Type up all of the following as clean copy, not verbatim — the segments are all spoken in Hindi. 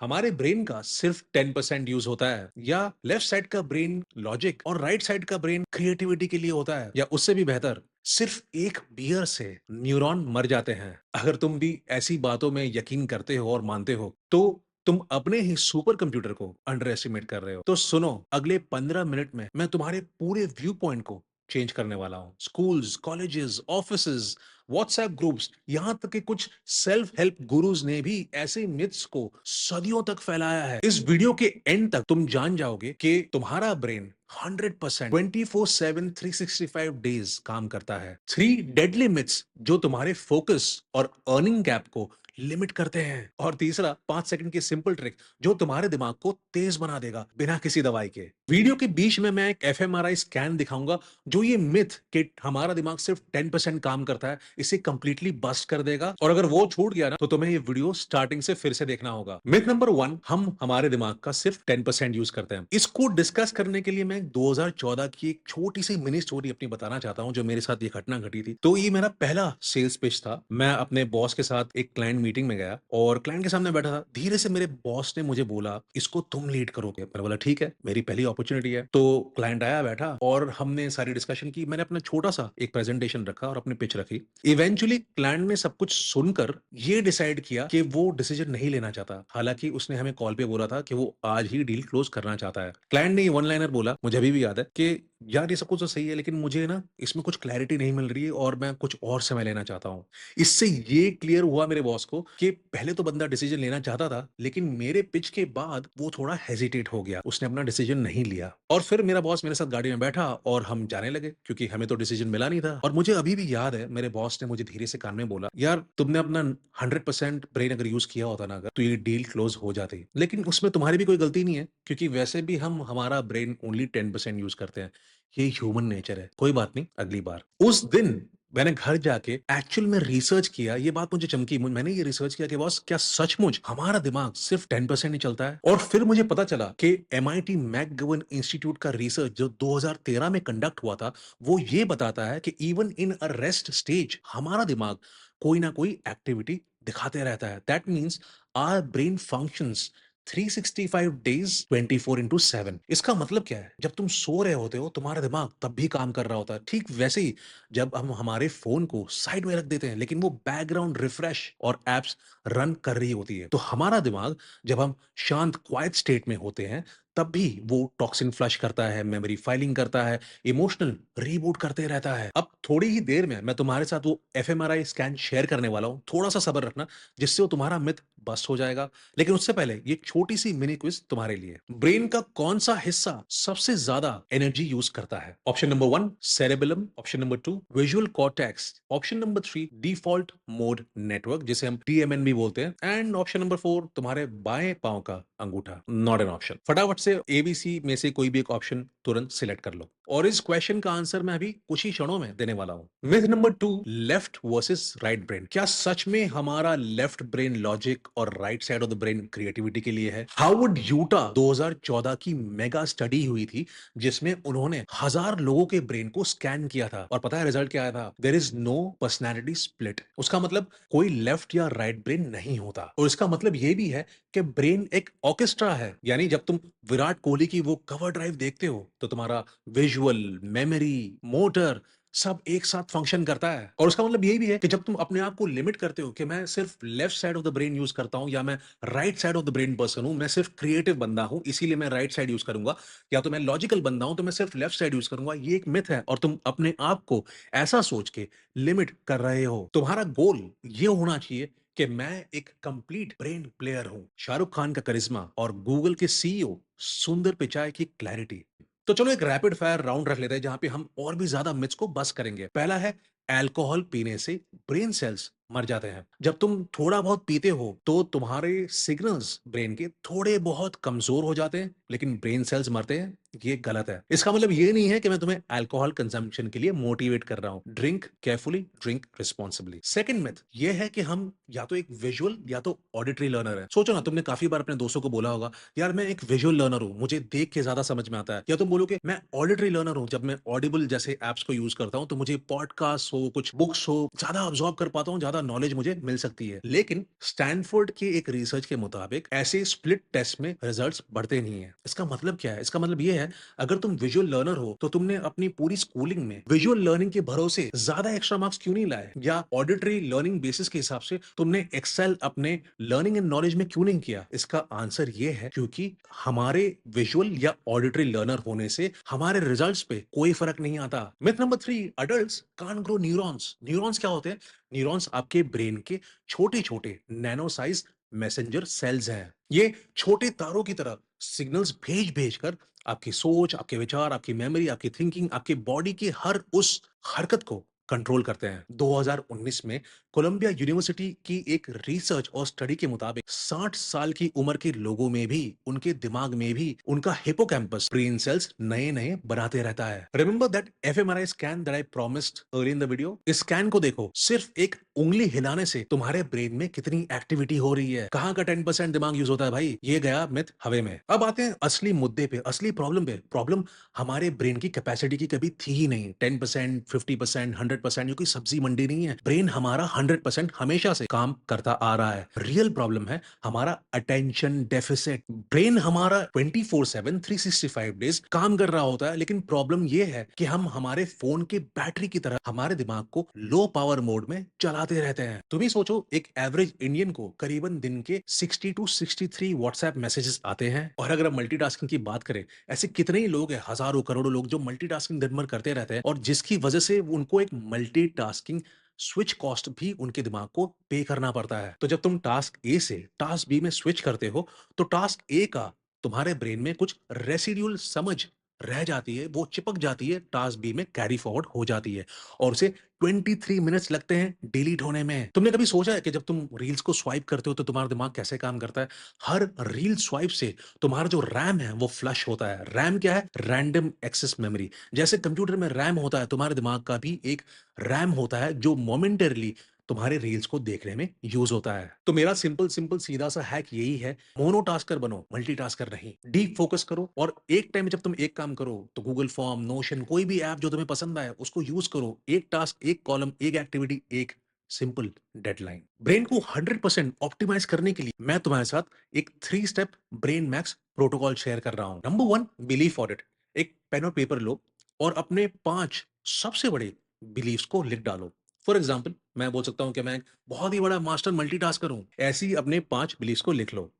हमारे ब्रेन का सिर्फ 10% यूज होता है, या लेफ्ट साइड का ब्रेन लॉजिक और राइट साइड का ब्रेन क्रिएटिविटी के लिए होता है, या उससे भी बेहतर सिर्फ एक बियर से न्यूरॉन मर जाते हैं। अगर तुम भी ऐसी बातों में यकीन करते हो और मानते हो तो तुम अपने ही सुपर कंप्यूटर को अंडर एस्टिमेट कर रहे हो। तो सुनो, अगले 15 मिनट में मैं तुम्हारे पूरे व्यू पॉइंट को चेंज करने वाला हूँ। Schools, colleges, offices, WhatsApp groups, यहां तक कि कुछ सेल्फ हेल्प गुरुज ने भी ऐसे मिथ्स को सदियों तक फैलाया है। इस वीडियो के एंड तक तुम जान जाओगे कि तुम्हारा ब्रेन 100% 24/7 365 डेज काम करता है। 3 डेडली मिथ्स जो तुम्हारे फोकस और अर्निंग गैप को लिमिट करते हैं, और तीसरा 5 सेकंड की सिंपल ट्रिक जो तुम्हारे दिमाग को तेज बना देगा बिना किसी दवाई के। वीडियो के बीच में मैं एक एफएमआरआई स्कैन दिखाऊंगा जो ये मिथ कि हमारा दिमाग सिर्फ 10% काम करता है इसे कंप्लीटली बस्ट कर देगा। और अगर वो छूट गया ना तो तुम्हें ये वीडियो स्टार्टिंग से फिर से देखना होगा। मिथ नंबर 1, हम हमारे दिमाग का सिर्फ 10% यूज करते हैं। इसको डिस्कस करने के लिए मैं 2014 की एक छोटी सी मिनी स्टोरी अपनी बताना चाहता हूं जो मेरे साथ ये घटना घटी थी। तो ये मेरा पहला सेल्स पिच था। मैं अपने बॉस के साथ एक क्लाइंट मीटिंग में गया और क्लाइंट के सामने बैठा था। धीरे से मेरे बॉस ने मुझे बोला, इसको तुम लीड करोगे। मैंने बोला ठीक है, मेरी पहली अपॉर्चुनिटी है। तो क्लाइंट आया, बैठा और हमने सारी डिस्कशन की। मैंने अपना छोटा सा एक प्रेजेंटेशन रखा और अपनी पिच रखी। इवेंचुअली क्लाइंट ने सब कुछ सुनकर ये डिसाइड किया कि वो डिसीजन नहीं लेना चाहता। हालांकि उसने हमें कॉल पे बोला था कि वो आज ही डील क्लोज करना चाहता है। क्लाइंट ने ये वन लाइनर बोला, मुझे अभी भी याद है, कि यार ये सब कुछ तो सही है लेकिन मुझे ना इसमें कुछ क्लैरिटी नहीं मिल रही है और मैं कुछ और समय लेना चाहता हूँ। इससे ये क्लियर हुआ मेरे बॉस को कि पहले तो बंदा डिसीजन लेना चाहता था लेकिन मेरे पिच के बाद वो थोड़ा हेजिटेट हो गया, उसने अपना डिसीजन नहीं लिया। और फिर मेरा बॉस मेरे साथ गाड़ी में बैठा और हम जाने लगे क्योंकि हमें तो डिसीजन मिला नहीं था। और मुझे अभी भी याद है, मेरे बॉस ने मुझे धीरे से कान में बोला, यार तुमने अपना 100% ब्रेन अगर यूज किया होता ना अगर, तो ये डील क्लोज हो जाती। लेकिन उसमें तुम्हारी भी कोई गलती नहीं है क्योंकि वैसे भी हम हमारा ब्रेन ओनली 10% यूज करते हैं। ये ह्यूमन नेचर है, कोई बात नहीं, अगली बार। उस दिन मैंने घर जाके एक्चुअल में रिसर्च किया। ये बात मुझे चमकी, मैंने ये रिसर्च किया कि बॉस क्या सचमुच हमारा दिमाग सिर्फ 10% ही चलता है। और फिर मुझे पता चला कि MIT मैकगवन इंस्टीट्यूट का रिसर्च जो 2013 में कंडक्ट हुआ था वो ये बताता है कि even in a rest stage हमारा दिमाग कोई ना कोई एक्टिविटी दिखाते रहता है। That means our brain functions 365 days 24/7। इसका मतलब क्या है, जब तुम सो रहे होते हो तुम्हारा दिमाग तब भी काम कर रहा होता है। ठीक वैसे ही जब हम हमारे फोन को साइड में रख देते हैं लेकिन वो बैकग्राउंड रिफ्रेश और एप्स रन कर रही होती है, तो हमारा दिमाग जब हम शांत क्वाइट स्टेट में होते हैं तब भी वो टॉक्सिन फ्लश करता है, मेमोरी फाइलिंग करता है, इमोशनल रीबूट करते रहता है। अब थोड़ी ही देर में मैं तुम्हारे साथ वो एफएमआरआई स्कैन शेयर करने वाला हूं, थोड़ा सा सब्र रखना जिससे वो तुम्हारा मिथ बस्ट हो जाएगा। लेकिन उससे पहले ये छोटी सी मिनी क्विज तुम्हारे लिए। ब्रेन का कौन सा हिस्सा सबसे ज्यादा एनर्जी यूज करता है? Option number 1 cerebellum, option number 2 visual cortex, option number 3 default mode network जिसे हम TMN भी बोलते हैं, एंड ऑप्शन नंबर 4 तुम्हारे बाएं पांव का अंगूठा। Not an option. फटाफट से ABC में से कोई भी एक ऑप्शन तुरंत सिलेक्ट कर लो। और इस क्वेश्चन का आंसर मैं अभी कुछ ही क्षणों में देने वाला हूं। Myth number 2, left versus right brain. क्या सच में हमारा लेफ्ट ब्रेन लॉजिक और right side of the brain creativity के लिए है? हार्वर्ड यूटा 2014 की मेगा स्टडी हुई थी जिसमें उन्होंने 1000 लोगों के ब्रेन को स्कैन किया था। और पता है रिजल्ट क्या आया था? There is no personality split. उसका मतलब कोई लेफ्ट या राइट ब्रेन नहीं होता। और इसका मतलब यह भी है कि ब्रेन एक ऑर्केस्ट्रा है। यानी जब तुम विराट कोहली की वो कवर ड्राइव देखते हो तो तुम्हारा विजुअल, मेमोरी, मोटर सब एक साथ फंक्शन करता है। और उसका मतलब यही भी है कि जब तुम अपने आप को लिमिट करते हो कि मैं सिर्फ left side of the brain use करता हूं या मैं right side of the brain person हूं, मैं सिर्फ क्रिएटिव बंदा हूं इसीलिए मैं राइट साइड यूज करूंगा, या तो मैं लॉजिकल बंदा हूं तो मैं सिर्फ लेफ्ट साइड यूज करूंगा, ये एक मिथ है और तुम अपने आप को ऐसा सोच के लिमिट कर रहे हो। तुम्हारा गोल ये होना चाहिए कि मैं एक कंप्लीट ब्रेन प्लेयर हूं। शाहरुख खान का करिश्मा और गूगल के CEO सुंदर पिचाई की क्लैरिटी। तो चलो एक रैपिड फायर राउंड रख लेते हैं जहां पे हम और भी ज्यादा मिथ्स को बस करेंगे। पहला है, अल्कोहल पीने से ब्रेन सेल्स मर जाते हैं। जब तुम थोड़ा बहुत पीते हो तो तुम्हारे सिग्नल्स ब्रेन के थोड़े बहुत कमजोर हो जाते हैं, लेकिन ब्रेन सेल्स मरते हैं, ये गलत है। इसका मतलब ये नहीं है कि मैं तुम्हें अल्कोहल कंजम्पशन के लिए मोटिवेट कर रहा हूं। Drink carefully, drink responsibly. Second myth ये है कि हम या तो एक विजुअल या तो ऑडिटरी लर्नर है। सोचो ना, तुमने काफी बार अपने दोस्तों को बोला होगा, यार मैं एक विजुअल लर्नर हूं, मुझे देख के ज्यादा समझ में आता है। या तुम बोलोगे मैं ऑडिटरी लर्नर हूं, जब मैं ऑडिबल जैसे एप्स को यूज करता हूं तो मुझे पॉडकास्ट हो, कुछ बुक्स हो, ज्यादा ऑब्जॉर्व कर पाता हूं, ज्यादा नॉलेज मुझे मिल सकती है। लेकिन स्टैनफोर्ड के एक रिसर्च के मुताबिक ऐसे स्प्लिट टेस्ट में रिजल्ट्स बढ़ते नहीं है। इसका मतलब क्या है? इसका मतलब ये है, अगर तुम विजुअल लर्नर हो तो तुमने अपनी पूरी स्कूलिंग में विजुअल लर्निंग के भरोसे ज्यादा एक्स्ट्रा मार्क्स क्यों नहीं लाए? या ऑडिटरी लर्निंग बेसिस के हिसाब से तुमने एक्सेल अपने लर्निंग एंड नॉलेज में क्यों नहीं किया? इसका आंसर ये है, क्योंकि हमारे विजुअल या ऑडिटरी लर्नर होने से हमारे रिजल्ट्स पे कोई फर्क नहीं आता। Myth number 3, adults can't grow neurons. Neurons क्या होते हैं? न्यूरॉन्स आपके ब्रेन के छोटे छोटे नैनो साइज मैसेंजर सेल्स हैं। ये छोटे तारों की तरह सिग्नल्स भेज भेज कर आपकी सोच, आपके विचार, आपकी मेमोरी, आपकी थिंकिंग, आपके बॉडी की हर उस हरकत को कंट्रोल करते हैं। 2019 में कोलंबिया यूनिवर्सिटी की एक रिसर्च और स्टडी के मुताबिक 60 साल की उम्र के लोगों में भी, उनके दिमाग में भी उनका हिपोकैम्पस ब्रेन सेल्स नए नए बनाते रहता है। Remember that fMRI scan that I promised early in the video? इस स्कैन को देखो, सिर्फ एक उंगली हिलाने से तुम्हारे ब्रेन में कितनी एक्टिविटी हो रही है। कहां का 10% दिमाग यूज होता है भाई? ये गया मिथ हवे में। अब आते हैं असली मुद्दे पे, असली प्रॉब्लम पे। प्रॉब्लम हमारे ब्रेन की कैपेसिटी की कभी थी ही नहीं। 10%, 50%, 100%, ये कोई सब्जी मंडी नहीं है। ब्रेन हमारा 100% हमेशा से काम करता आ रहा है। रियल प्रॉब्लम है हमारा अटेंशन डेफिसिट। ब्रेन हमारा 24/7, 365 डेज काम कर रहा होता है, लेकिन प्रॉब्लम ये है कि हम हमारे फोन के बैटरी की तरह हमारे दिमाग को लो पावर मोड में चलाते रहते हैं। तुम ही सोचो, एक एवरेज इंडियन को करीबन दिन के 60 टू 63 व्हाट्सएप मैसेजेस आते हैं। और अगर हम मल्टीटास्किंग की बात करें, ऐसे कितने ही लोग हैं, हजारों करोड़ों लोग, जो मल्टीटास्किंग दिन भर करते रहते हैं, और जिसकी वजह से उनको एक मल्टीटास्किंग स्विच कॉस्ट भी उनके दिमाग को पे करना पड़ता है। तो जब तुम टास्क ए से टास्क बी में स्विच करते हो, तो टास्क ए का तुम्हारे ब्रेन में कुछ रेसिड्यूल समझ रह जाती है, वो चिपक जाती है, टास्क बी में कैरी फॉरवर्ड हो जाती है, और उसे 23 मिनट्स लगते हैं डिलीट होने में। तुमने कभी सोचा है कि जब तुम रील्स को स्वाइप करते हो तो तुम्हारा दिमाग कैसे काम करता है? हर रील स्वाइप से तुम्हारा जो रैम है वो फ्लश होता है। रैम क्या है? Random access memory. जैसे कंप्यूटर में रैम होता है, तुम्हारे दिमाग का भी एक रैम होता है, जो मोमेंटरली तुम्हारे रील्स को देखने में यूज होता है। तो मेरा सिंपल सिंपल सीधा सा हैक यही है, मोनोटास्कर बनो, मल्टीटास्कर नहीं। डीप फोकस करो, और एक टाइम में जब तुम एक काम करो तो गूगल फॉर्म, नोशन, कोई भी ऐप जो तुम्हें पसंद आए उसको यूज करो। एक टास्क, एक कॉलम, एक एक्टिविटी, एक सिंपल डेडलाइन। ब्रेन को 100% ऑप्टिमाइज करने के लिए मैं तुम्हारे साथ एक 3 step brain max protocol share कर रहा हूं। Number 1, belief audit. एक पेन और पेपर लो और अपने 5 सबसे बड़े बिलीव्स को लिख डालो। फॉर एग्जाम्पल, मैं बोल सकता हूं कि मैं एक बहुत ही बड़ा मास्टर मल्टीटास्कर हूं। ऐसे ही अपने 5 बिलीव्स को लिख लो,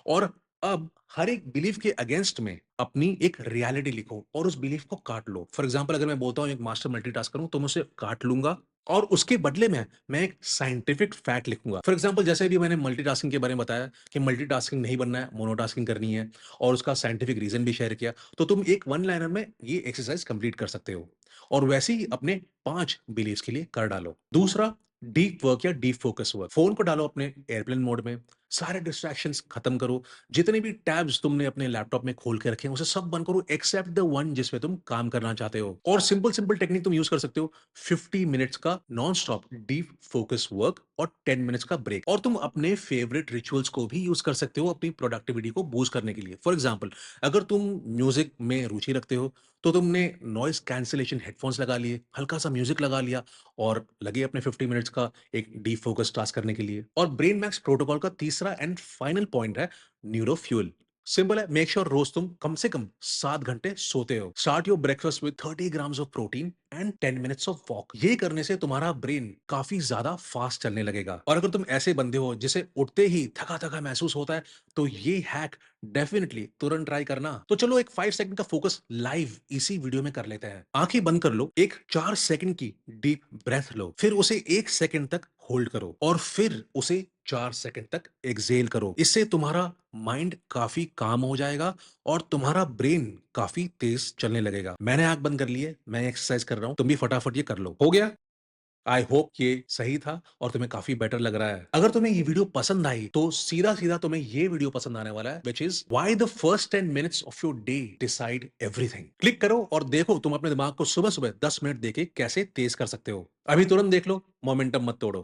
और अब हर एक बिलीफ के अगेंस्ट में अपनी एक रियलिटी लिखो और उस बिलीफ को काट लो। फॉर एग्जाम्पल, अगर मैं बोलता हूं एक मास्टर मल्टीटास्कर हूं, तो मैं उसे काट लूंगा और उसके बदले में मैं एक साइंटिफिक फैक्ट लिखूंगा। फॉर एग्जाम्पल, जैसे भी मैंने मल्टीटास्किंग के बारे में बताया कि मल्टीटास्किंग नहीं बनना है, मोनोटास्किंग करनी है, और उसका साइंटिफिक रीजन भी शेयर किया, तो तुम एक वन लाइनर में ये एक्सरसाइज कंप्लीट कर सकते हो, और वैसे ही अपने 5 बिलीव्स के लिए कर डालो। दूसरा, डीप वर्क या डीप फोकस वर्क। फोन को डालो अपने एयरप्लेन मोड में, सारे डिस्ट्रैक्शंस खत्म करो, जितने भी टैब्स तुमने अपने लैपटॉप में खोल के रखे हैं उसे सब बंद करो, एक्सेप्ट द वन जिसमें तुम काम करना चाहते हो। और सिंपल सिंपल टेक्निक तुम यूज कर सकते हो, 50 मिनट्स का non stop deep focus work और 10 मिनट्स का ब्रेक। और तुम अपने फेवरेट रिचुअल्स को भी यूज कर सकते हो अपनी प्रोडक्टिविटी को बूस्ट करने के लिए। फॉर एग्जाम्पल, अगर तुम म्यूजिक में रुचि रखते हो तो तुमने नॉइस कैंसिलेशन हेडफोन्स लगा लिए, हल्का सा म्यूजिक लगा लिया, और लगे अपने 50 मिनट्स का एक डीप फोकस टास्क करने के लिए। और ब्रेन मैक्स प्रोटोकॉल का तीसरा एंड फाइनल पॉइंट है न्यूरो फ्यूल। सिंपल है, मेक श्योर रोज तुम कम से कम 7 घंटे सोते हो। Start your breakfast with 30 grams of protein and 10 minutes of walk. ये करने से तुम्हारा ब्रेन काफी ज्यादा फास्ट चलने लगेगा। और अगर तुम ऐसे बंदे हो जिसे उठते ही थका थका महसूस होता है, तो ये हैक डेफिनेटली तुरंत ट्राई करना। तो चलो एक 5 सेकंड का फोकस लाइव इसी वीडियो में कर लेते हैं। आंखें बंद कर लो, एक 4 सेकंड की डीप ब्रेथ लो, फिर उसे 1 सेकंड तक होल्ड करो, और फिर उसे 4 सेकंड तक एक्सेल करो। इससे तुम्हारा माइंड काफी काम हो जाएगा और तुम्हारा ब्रेन काफी तेज चलने लगेगा। मैंने आंख बंद कर ली है, मैं एक्सरसाइज कर रहा हूं, तुम भी फटाफट ये कर लो। हो गया? आई होप ये सही था और तुम्हें काफी बेटर लग रहा है। अगर तुम्हें ये वीडियो पसंद आई तो सीधा सीधा तुम्हें ये वीडियो पसंद आने वाला है, which is why the first 10 minutes of your day decide everything. Click करो और देखो तुम अपने दिमाग को सुबह सुबह 10 मिनट देके कैसे तेज कर सकते हो। अभी तुरंत देख लो, मोमेंटम मत तोड़ो।